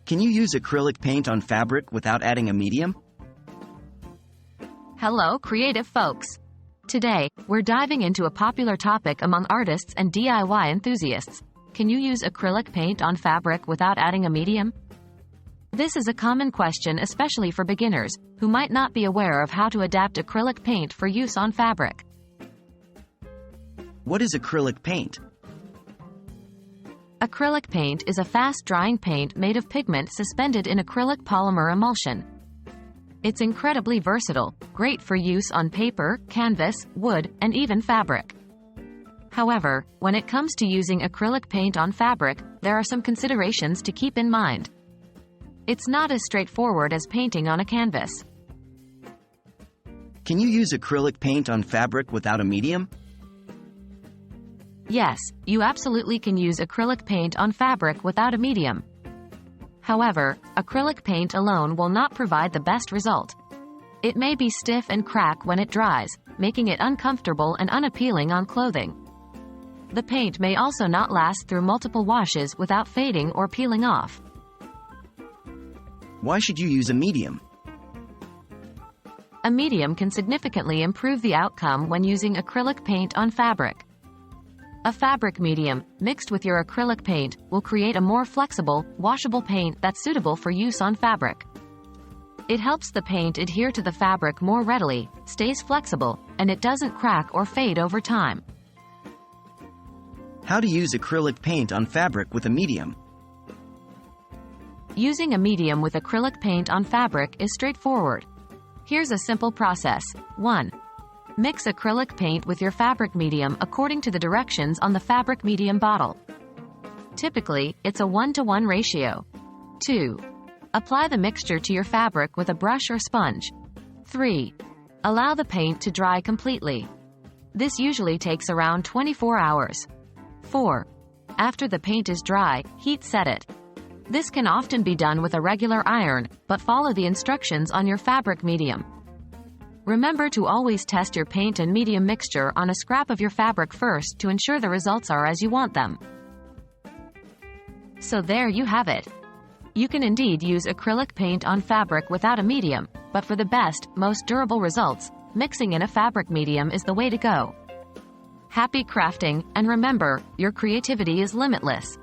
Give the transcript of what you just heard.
Can you use acrylic paint on fabric without adding a medium? Hello, creative folks! Today, we're diving into a popular topic among artists and DIY enthusiasts. Can you use acrylic paint on fabric without adding a medium? This is a common question, especially for beginners, who might not be aware of how to adapt acrylic paint for use on fabric. What is acrylic paint? Acrylic paint is a fast-drying paint made of pigment suspended in acrylic polymer emulsion. It's incredibly versatile, great for use on paper, canvas, wood, and even fabric. However, when it comes to using acrylic paint on fabric, there are some considerations to keep in mind. It's not as straightforward as painting on a canvas. Can you use acrylic paint on fabric without a medium? Yes, you absolutely can use acrylic paint on fabric without a medium. However, acrylic paint alone will not provide the best result. It may be stiff and crack when it dries, making it uncomfortable and unappealing on clothing. The paint may also not last through multiple washes without fading or peeling off. Why should you use a medium? A medium can significantly improve the outcome when using acrylic paint on fabric. A fabric medium, mixed with your acrylic paint, will create a more flexible, washable paint that's suitable for use on fabric. It helps the paint adhere to the fabric more readily, stays flexible, and it doesn't crack or fade over time. How to use acrylic paint on fabric with a medium? Using a medium with acrylic paint on fabric is straightforward. Here's a simple process. 1. Mix acrylic paint with your fabric medium according to the directions on the fabric medium bottle. Typically, it's a 1-to-1 ratio. 2. Apply the mixture to your fabric with a brush or sponge. 3. Allow the paint to dry completely. This usually takes around 24 hours. 4. After the paint is dry, heat set it. This can often be done with a regular iron, but follow the instructions on your fabric medium. Remember to always test your paint and medium mixture on a scrap of your fabric first to ensure the results are as you want them. So there you have it. You can indeed use acrylic paint on fabric without a medium, but for the best, most durable results, mixing in a fabric medium is the way to go. Happy crafting, and remember, your creativity is limitless.